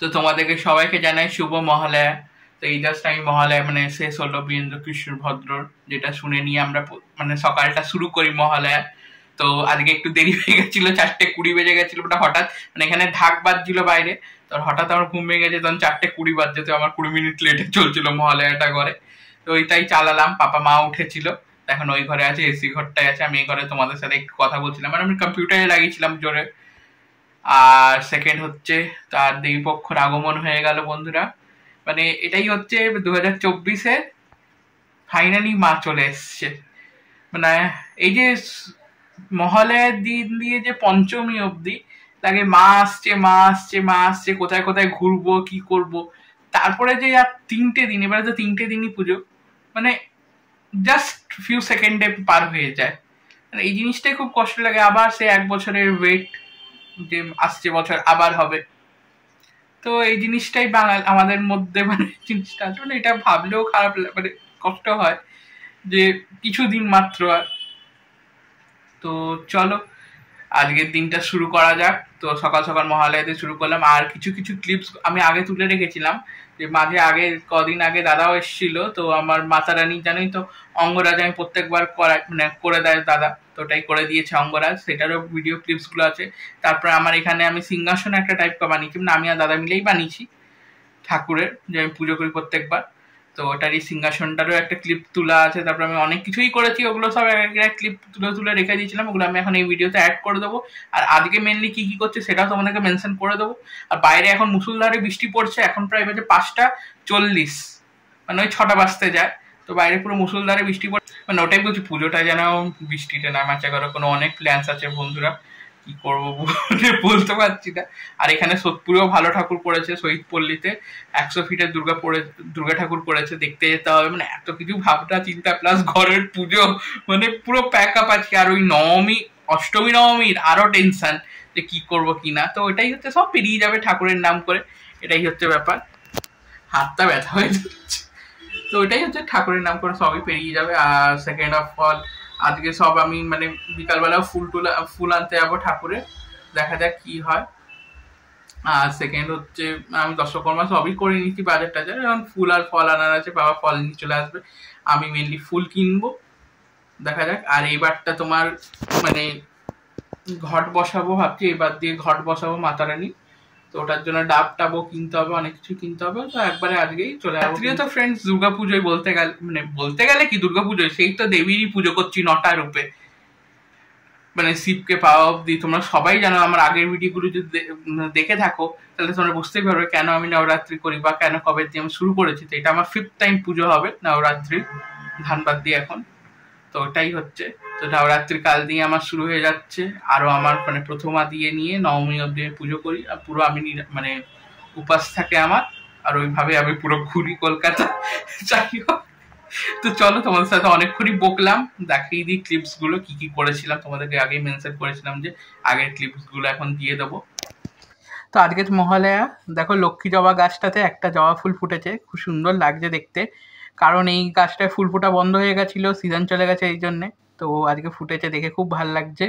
তো তোমাদেরকে সবাইকে জানাই শুভ মহালয়া। তো এই জাস্ট আমি মহালয়া মানে শেষ হলো বীরেন্দ্র কিশোর ভদ্রর, যেটা শুনে নিয়ে আমরা মানে সকালটা শুরু করি মহালয়া। তো আজকে একটু দেরি হয়ে গেছিল, 4:20 বেজে গেছিল। ওটা হঠাৎ মানে এখানে ঢাক বাজছিল বাইরে, তো হঠাৎ আমার ঘুম ভেঙে গেছে, তখন 4:20 বাজছে। তো আমার 20 মিনিট লেটে চলছিল মহালয়াটা ঘরে। তো ওইটাই চালালাম, পাপা মা উঠেছিল, এখন ওই ঘরে আছে, এসি ঘরটায় আছে। আমি এই ঘরে তোমাদের সাথে একটু কথা বলছিলাম, মানে আমি কম্পিউটারে লাগিয়েছিলাম জোরে। আর সেকেন্ড হচ্ছে তার দেবীপক্ষর আগমন হয়ে গেল বন্ধুরা। মানে এটাই হচ্ছে 2024-এ ফাইনালি মা চলে এসছে। মানে এই যে মহালয়ার দিন দিয়ে যে পঞ্চমী অবধি লাগে মা আসছে মা আসছে মা আসছে, কোথায় কোথায় ঘুরবো কি করব। তারপরে যে আর 3টে দিন, এবারে তো 3টে দিনই পুজো, মানে জাস্ট ফিউ সেকেন্ডে পার হয়ে যায়। মানে এই জিনিসটাই খুব কষ্ট লাগে। আবার সে 1 বছরের ওয়েট, যে আসছে বছর আবার হবে। তো এই জিনিসটাই বাঙাল আমাদের মধ্যে মানে জিনিসটা আছে, মানে এটা ভাবলেও খারাপ মানে কষ্ট হয় যে কিছুদিন মাত্র আর। তো চলো আজকের দিনটা শুরু করা যাক। তো সকাল সকাল মহালয়াতে শুরু করলাম। আর কিছু কিছু ক্লিপস আমি আগে তুলে রেখেছিলাম, যে মাঝে আগে কদিন আগে দাদাও এসেছিল। তো আমার মাতা রানী জানোই তো, অঙ্গরাজ আমি প্রত্যেকবার মানে করে দেয় দাদা, তো ওটাই করে দিয়েছে অঙ্গরাজ, সেটারও ভিডিও ক্লিপসগুলো আছে। তারপরে আমার এখানে আমি সিংহাসন একটা টাইপ বানিয়েছি, মানে আমি আর দাদা মিলেই বানিয়েছি ঠাকুরের, যে আমি পুজো করি প্রত্যেকবার। তো ওটারই সিংহাসনটারও একটা ক্লিপ তোলা আছে। তারপরে আমি অনেক কিছুই করেছি, ওগুলো সব এক ক্লিপ তুলে তুলে রেখে দিয়েছিলাম, ওগুলো আমি এখন এই ভিডিওতে অ্যাড করে দেবো। আর আজকে মেনলি কি কি করছে সেটাও তোমাদেরকে মেনশন করে দেবো। আর বাইরে এখন মুষলধারে বৃষ্টি পড়ছে, এখন প্রায় বাজে 5:40, মানে ওই 6টা বাজতে যায়। তো বাইরে পুরো মুষলধারে বৃষ্টি পড়ছে, মানে ওটাই বলছি পুজোটা যেন বৃষ্টিতে না মাচা করো। কোনো অনেক প্ল্যান্স আছে বন্ধুরা, কি করবো বলতে পারছি না। আর এখানে সোদপুরেও ভালো ঠাকুর পড়েছে, শহীদ পল্লীতে 100 ফিটের দুর্গা ঠাকুর পড়েছে, দেখতে যেতে হবে। মানে এত কিছু ভাবনা চিন্তা প্লাস ঘরের পুজো, মানে পুরো প্যাক আপ আছে। আর ওই নবমী অষ্টমী নবমীর আরো টেনশন, যে কি করব কি না। তো ওইটাই হচ্ছে, সব পেরিয়ে যাবে ঠাকুরের নাম করে, এটাই হচ্ছে ব্যাপার। হাতটা ব্যথা হয়ে যাচ্ছে। তো ওইটাই হচ্ছে, ঠাকুরের নাম করে সবই পেরিয়ে যাবে। আর সেকেন্ড অফ অল আজকে সব আমি মানে বিকালবেলা ফুল আনতে যাবো ঠাকুরে, দেখা যাক কি হয়। আর সেকেন্ড হচ্ছে আমি দশকর্মা সবই করে নিচ্ছি, বাজার টাজার। এখন ফুল আর ফল আনার আছে, বাবা ফল নিয়ে চলে আসবে, আমি মেনলি ফুল কিনবো, দেখা যাক। আর এইবারটা তোমার মানে ঘট বসাবো ভাবছি, এবার দিয়ে ঘট বসাবো মাতা রানী। তো ওটার জন্য ডাব টাবও কিনতে হবে, অনেক কিছু কিনতে হবে। তো একবারে আজকেই চলে আসবো। আজকে তো ফ্রেন্ডস দুর্গাপুজোয় বলতে গেলে কি দুর্গাপুজোয় সেই তো দেবীরই পুজো করছি 9টা রূপে, মানে শিবকে পাওয়া অব্দি। তোমরা সবাই জানো, আমার আগের ভিডিওগুলো যদি দেখে থাকো তাহলে তোমরা বুঝতেই পারবে কেন আমি নবরাত্রি করি বা কেন কবে দিয়ে আমি শুরু করেছি। তো এটা আমার 5th টাইম পুজো হবে নবরাত্রি, ধানবাদ দিয়ে এখন। তো ওটাই হচ্ছে, তো নবরাত্রি কাল দিয়ে আমার শুরু হয়ে যাচ্ছে। আরো আমার মানে প্রথমা দিয়ে নিয়ে নবমী অব্দি পুজো করি, আর পুরো আমি মানে উপাস থাকে আমার। আর ওইভাবে আমি পুরো ঘুরি কলকাতা, যাই হোক। তো চলো তোমাদের সাথে অনেকক্ষণই বকলাম, দেখিয়ে দিই ক্লিপস গুলো কি কি করেছিলাম। তোমাদেরকে আগেই মেনশন করেছিলাম যে আগের ক্লিপস গুলো এখন দিয়ে দেবো। তো আজকে মহালয়া, দেখো লক্ষ্মী জবা গাছটাতে একটা জবা ফুল ফুটেছে, খুব সুন্দর লাগছে দেখতে। কারণ এই গাছটায় ফুল ফোটা বন্ধ হয়ে গেছিলো, সিজন চলে গেছে এই জন্যে। তো আজকে ফুটেছে, দেখে খুব ভালো লাগছে।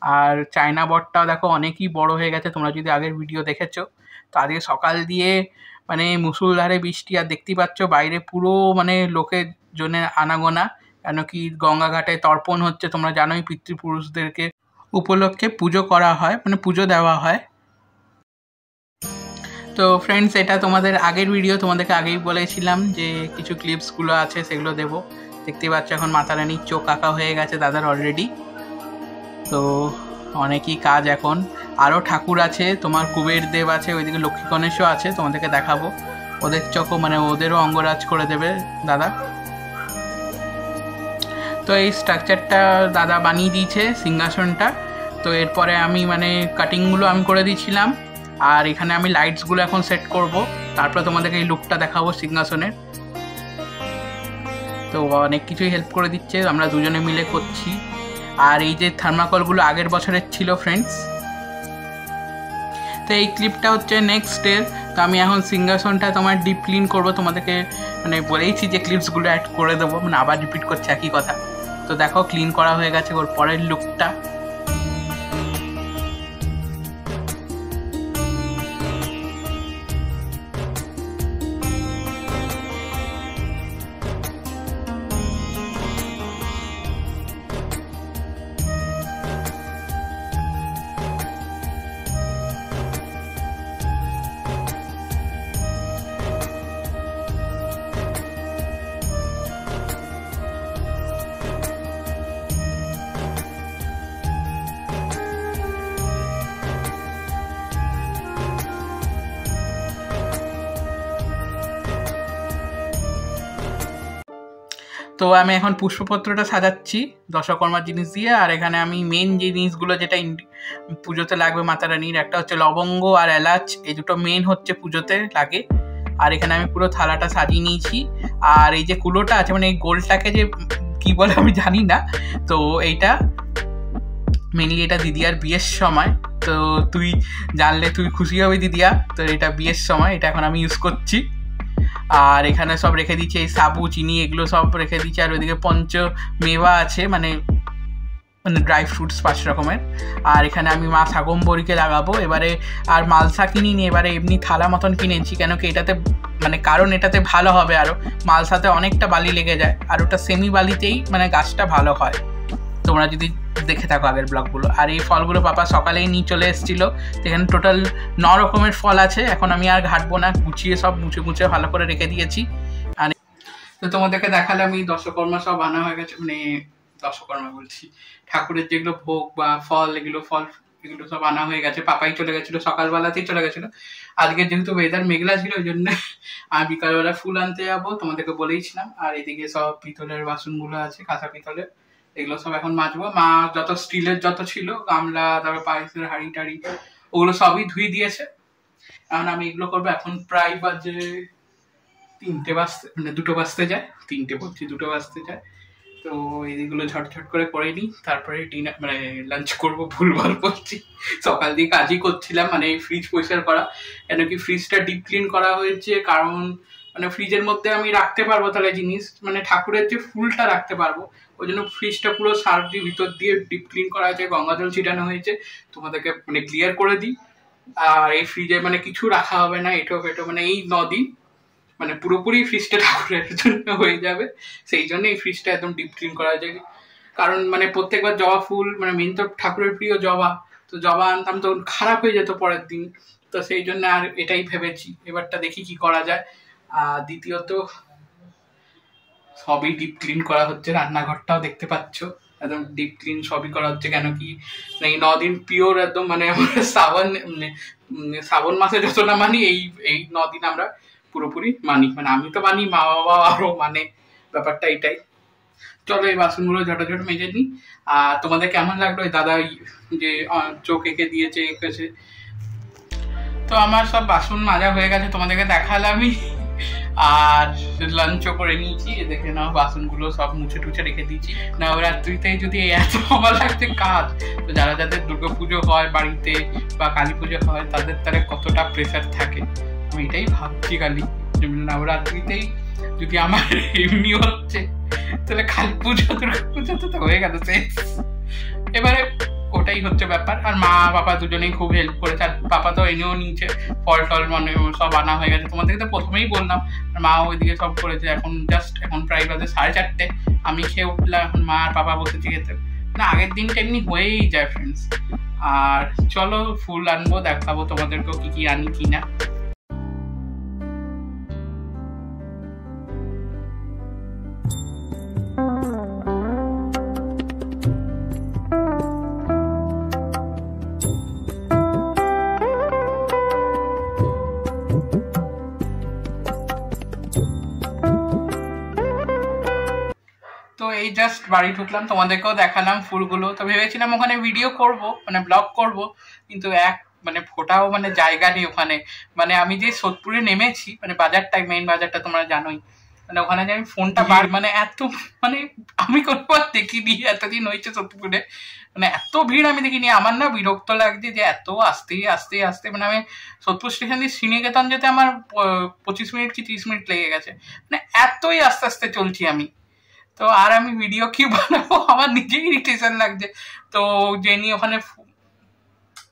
আর চায়না বটটাও দেখো অনেকই বড় হয়ে গেছে, তোমরা যদি আগের ভিডিও দেখেছো। তো আজকে সকাল দিয়ে মানে মুষলধারে বৃষ্টি, আর দেখতেই পাচ্ছ বাইরে পুরো মানে লোকের জন্য আনাগোনা, কেন কি গঙ্গা ঘাটে তর্পণ হচ্ছে। তোমরা জানোই পিতৃপুরুষদেরকে উপলক্ষে পুজো করা হয়, মানে পুজো দেওয়া হয়। তো ফ্রেন্ডস, এটা তোমাদের আগের ভিডিও, তোমাদেরকে আগেই বলেছিলাম যে কিছু ক্লিপসগুলো আছে সেগুলো দেবো। দেখতেই পাচ্ছ এখন মাতা রানীর চোখ আঁকা হয়ে গেছে দাদার অলরেডি। তো অনেকই কাজ এখন। আরও ঠাকুর আছে, তোমার কুবের দেব আছে, ওইদিকে লক্ষ্মী গণেশও আছে, তোমাদেরকে দেখাবো। ওদের চোখও মানে ওদেরও অঙ্গরাজ করে দেবে দাদা। তো এই স্ট্রাকচারটা দাদা বানিয়ে দিয়েছে সিংহাসনটা। তো এরপরে আমি মানে কাটিংগুলো আমি করে দিয়েছিলাম। আর এখানে আমি লাইটসগুলো এখন সেট করব, তারপর তোমাদেরকে এই লুকটা দেখাবো সিংহাসনের। তো অনেক কিছুই হেল্প করে দিচ্ছে, আমরা দুজনে মিলে করছি। আর এই যে থার্মাকলগুলো আগের বছরের ছিল ফ্রেন্ডস। তো এই ক্লিপটা হচ্ছে নেক্সট ডে। তো আমি এখন সিংহাসনটা তোমার ডিপ ক্লিন করবো, তোমাদেরকে মানে বলেইছি যে ক্লিপসগুলো অ্যাড করে দেবো, মানে আবার রিপিট করছে একই কথা। তো দেখো ক্লিন করা হয়ে গেছে ওর পরের লুকটা। তো আমি এখন পুষ্পপত্রটা সাজাচ্ছি দশকর্মার জিনিস দিয়ে। আর এখানে আমি মেন যে জিনিসগুলো যেটা পুজোতে লাগবে মাতা রানীর, একটা হচ্ছে লবঙ্গ আর এলাচ, এই দুটো মেন হচ্ছে পুজোতে লাগে। আর এখানে আমি পুরো থালাটা সাজিয়ে নিয়েছি। আর এই যে কুলোটা আছে, মানে এই গোলটাকে যে কি বলে আমি জানি না, তো এইটা মেনলি এটা দিদিয়ার বিয়ের সময়। তো তুই জানলে তুই খুশি হবি দিদিয়া। তো এটা বিয়ের সময়, এটা এখন আমি ইউজ করছি। আর এখানে সব রেখে দিচ্ছি, এই সাবু চিনি এগুলো সব রেখে দিচ্ছি। আর ওইদিকে পঞ্চ মেওয়া আছে, মানে ড্রাই ফ্রুটস 5 রকমের। আর এখানে আমি মা শাকম্বরীকে লাগাবো এবারে। আর মালসা কিনিনি, এবারে এমনি থালা মতন কিনেছি, কেন কি এটাতে মানে কারণ এটাতে ভালো হবে। আরও মালসাতে অনেকটা বালি লেগে যায়, আর ওটা সেমি বালিতেই মানে গাছটা ভালো হয়, তোমরা যদি দেখে থাকো আগের ব্লগগুলো। আর এই ফলগুলো পাপা সকালেই নিয়ে চলে এসেছিলো। এখানে টোটাল 9 রকমের ফল আছে। এখন আমি আর ঘাটবো না, গুছিয়ে সব মুছে ভালো করে রেখে দিয়েছি। আর তো তোমাদেরকে দেখালাম এই দশকর্মা সব আনা হয়ে গেছে, মানে দশকর্মা বলছি, ঠাকুরের যেগুলো ভোগ বা ফল, এগুলো সব আনা হয়ে গেছে। পাপাই চলে গেছিলো, সকালবেলাতেই চলে গেছিলো। আজকে যেহেতু ওয়েদার মেঘলা ছিল, ওই জন্য আমি বিকালবেলা ফুল আনতে যাবো, তোমাদেরকে বলেইছিলাম। আর এদিকে সব পিতলের বাসনগুলো আছে, কাঁচা পিতলের, এগুলো সব এখন মাজবো। মা যত স্টিলের যত ছিল গামলা, তারপর পায়েসের হাঁড়ি টাড়ি, ওগুলো সবই ধুই দিয়েছে। এখন আমি এগুলো করবো। এখন প্রায় বাজে 3টে বাজতে, মানে 2টো বাজতে যায়, 3টে বলছি 2টো বাজতে যায়। তো এইগুলো ঝটঝট করে নিই, তারপরে ডিনার মানে লাঞ্চ করবো। ভুলভাল বলছি, সকাল দিয়ে কাজই করছিলাম, মানে ফ্রিজ পরিষ্কার করা। কেন কি ফ্রিজটা ডিপ ক্লিন করা হয়েছে, কারণ মানে ফ্রিজের মধ্যে আমি রাখতে পারবো তাহলে জিনিস, মানে ঠাকুরের যে ফুলটা রাখতে পারবো, ওই জন্য ফ্রিজটা পুরো সার্ফ দিয়ে ভিতর দিয়ে ডিপ ক্লিন করা হয়েছে, গঙ্গা জল ছিটানো হয়েছে। তোমাদেরকে মানে ক্লিয়ার করে দিই। আর এই ফ্রিজে মানে কিছু রাখা হবে না, এটো ফেটো, মানে এই 9 দিন মানে পুরোপুরি ফ্রিজটা ঠাকুরের জন্য হয়ে যাবে। সেই জন্য এই ফ্রিজটা একদম ডিপ ক্লিন করা যায়। কারণ মানে প্রত্যেকবার জবা ফুল, মানে মেন তো ঠাকুরের প্রিয় জবা, তো জবা আনতাম তো খারাপ হয়ে যেত পরের দিন। তো সেই জন্য আর এটাই ভেবেছি, এবারটা দেখি কি করা যায়। আর দ্বিতীয়ত সবই ডিপ ক্লিন করা হচ্ছে, রান্নাঘরটাও দেখতে পাচ্ছ একদম ডিপ ক্লিন সবই করা হচ্ছে। কেন কি এই 9 দিন পিওর একদম, মানে আমরা শ্রাবণ মাসে যত না মানি, এই 9 দিন আমরা পুরোপুরি মানি। মানে আমি তো মানি, মা বাবা আরো মানে, ব্যাপারটা এটাই। চলো এই বাসনগুলো ঝটাঝট মেজে নিই। আর তোমাদের কেমন লাগলো এই দাদা যে চোখ এঁকে দিয়েছে, এঁকেছে। তো আমার সব বাসন মাজা হয়ে গেছে, তোমাদেরকে দেখালামই। আর লাঞ্চও করে নিয়েছি, দেখে নাও বাসনগুলো সব মুছে টুছে রেখে দিয়েছি। নবরাত্রিতে যদি এত আমার লাগছে কাজ, তো যাদের দুর্গাপুজো হয় বাড়িতে বা কালী পুজো হয়, তাদের কতটা প্রেশার থাকে, আমি এটাই ভাবছি। কালী নবরাত্রিতেই যদি আমার এমনি হচ্ছে, তাহলে কালী পুজো দুর্গাপুজো তো হয়ে গেল শেষ। এবারে ওটাই হচ্ছে ব্যাপার। আর মা বাবা দুজনেই খুব হেল্প করেছে। আর পাপা তো এনেও নিচে ফল টল মানে সব আনা হয়ে গেছে, তোমাদেরকে তো প্রথমেই বললাম। আর মা ওইদিকে সব করেছে। এখন প্রায় বাজে 4:30, আমি খেয়ে উঠলাম, এখন মা আর পাপা বসেছে খেতে। না আগের দিনটা এমনি হয়েই যায় ফ্রেন্ডস। আর চলো ফুল আনবো, দেখাবো তোমাদেরকেও কি আনি কি না। তো এই জাস্ট বাড়ি ঢুকলাম, তোমাদেরকেও দেখালাম ফুলগুলো। তো ভেবেছিলাম ওখানে ভিডিও করব, মানে ব্লগ করব, কিন্তু মানে ফোটাও মানে জায়গা নেই ওখানে। মানে আমি যে সোদপুরে নেমেছি, মানে বাজারটাই মেইন বাজারটা তোমরা জানোই, মানে ওখানে যে আমি ফোনটা মানে এত মানে আমি কোনোবার দেখিনি, এতদিন হয়েছে সোদপুরে, মানে এত ভিড় আমি দেখিনি। আমার না বিরক্ত লাগছে যে এত আস্তে আস্তে আস্তে, মানে আমি সোদপুর স্টেশন দিয়ে শ্রীনিকেতন যেতে আমার 25 মিনিট কি 30 মিনিট লেগে গেছে, মানে এতই আস্তে আস্তে চলছি আমি। তো আর আমি ভিডিও কি বানাবো, আমার নিজেই ইরিটেশন লাগছে। তো জেনি ওখানে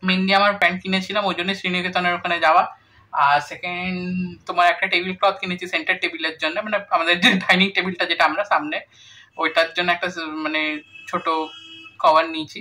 মেনলি আমার প্যান্ট কিনেছিলাম, ওই জন্য শ্রীনিকেতনের ওখানে যাওয়া। আর সেকেন্ড তোমার একটা টেবিল ক্লথ কিনেছি সেন্টার টেবিলের জন্য, মানে আমাদের যে ডাইনিং টেবিলটা যেটা আমরা সামনে, ওইটার জন্য একটা মানে ছোট কভার নিয়েছি।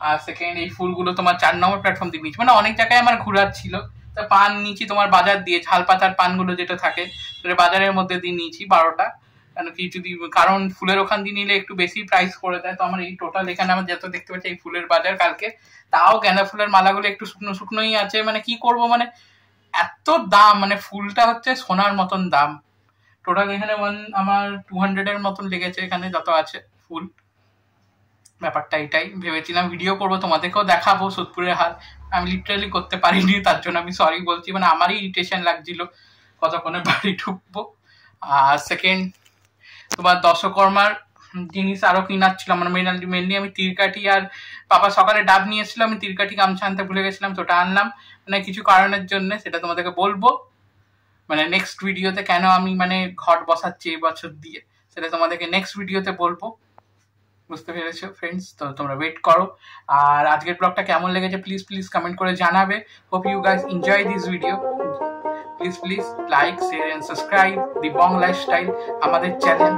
আর সেকেন্ড এই ফুলগুলো তোমার 4 নম্বর প্ল্যাটফর্ম দিয়ে নিয়েছি, মানে অনেক জায়গায় আমার ঘোরার ছিল। তো পান নিয়েছি তোমার বাজার দিয়ে, ঝাল পাতার পানগুলো যেটা থাকে সেটা বাজারের মধ্যে দিয়ে নিয়েছি 12টা। কেন কি যদি, কারণ ফুলের ওখান দিয়ে নিলে একটু বেশি প্রাইস করে দেয়। তো আমার এই টোটাল এখানে আমার যত দেখতে পাচ্ছি এই ফুলের বাজার কালকে, তাও গাঁদা ফুলের মালাগুলো একটু শুকনো শুকনোই আছে, মানে কি করব, মানে এত দাম, মানে ফুলটা হচ্ছে সোনার মতন দাম। টোটাল এখানে আমার 200-এর মতন লেগেছে এখানে যত আছে ফুল। ব্যাপারটা এটাই, ভেবেছিলাম ভিডিও করবো তোমাদেরকেও দেখাবো সোদপুরের হাল, আমি লিটারালি করতে পারিনি, তার জন্য আমি সরি বলছি। মানে আমারই ইরিটেশন লাগছিল কতক্ষণে বাড়ি ঢুকবো। আর সেকেন্ড তোমার দশকর্মার জিনিস আরো কিনার ছিল আমার, মেনলি আমি তীরকাঠি আর পাপা সকালে ডাব নিয়েছিল, আমি তীরকাঠি গামছা আনতে ভুলে গেছিলাম, তো ওটা আনলাম মানে কিছু কারণের জন্য, সেটা তোমাদেরকে বলবো মানে নেক্সট ভিডিওতে। কেন আমি মানে ঘট বসাচ্ছি এই বছর দিয়ে, সেটা তোমাদেরকে নেক্সট ভিডিওতে বলবো, বুঝতে পেরেছো ফ্রেন্ডস? তো তোমরা ওয়েট করো। আর আজকের ব্লগটা কেমন লেগেছে প্লিজ প্লিজ কমেন্ট করে জানাবে। Hope you guys enjoy this video. Please please like share and subscribe the Bong lifestyle আমাদের চ্যানেল।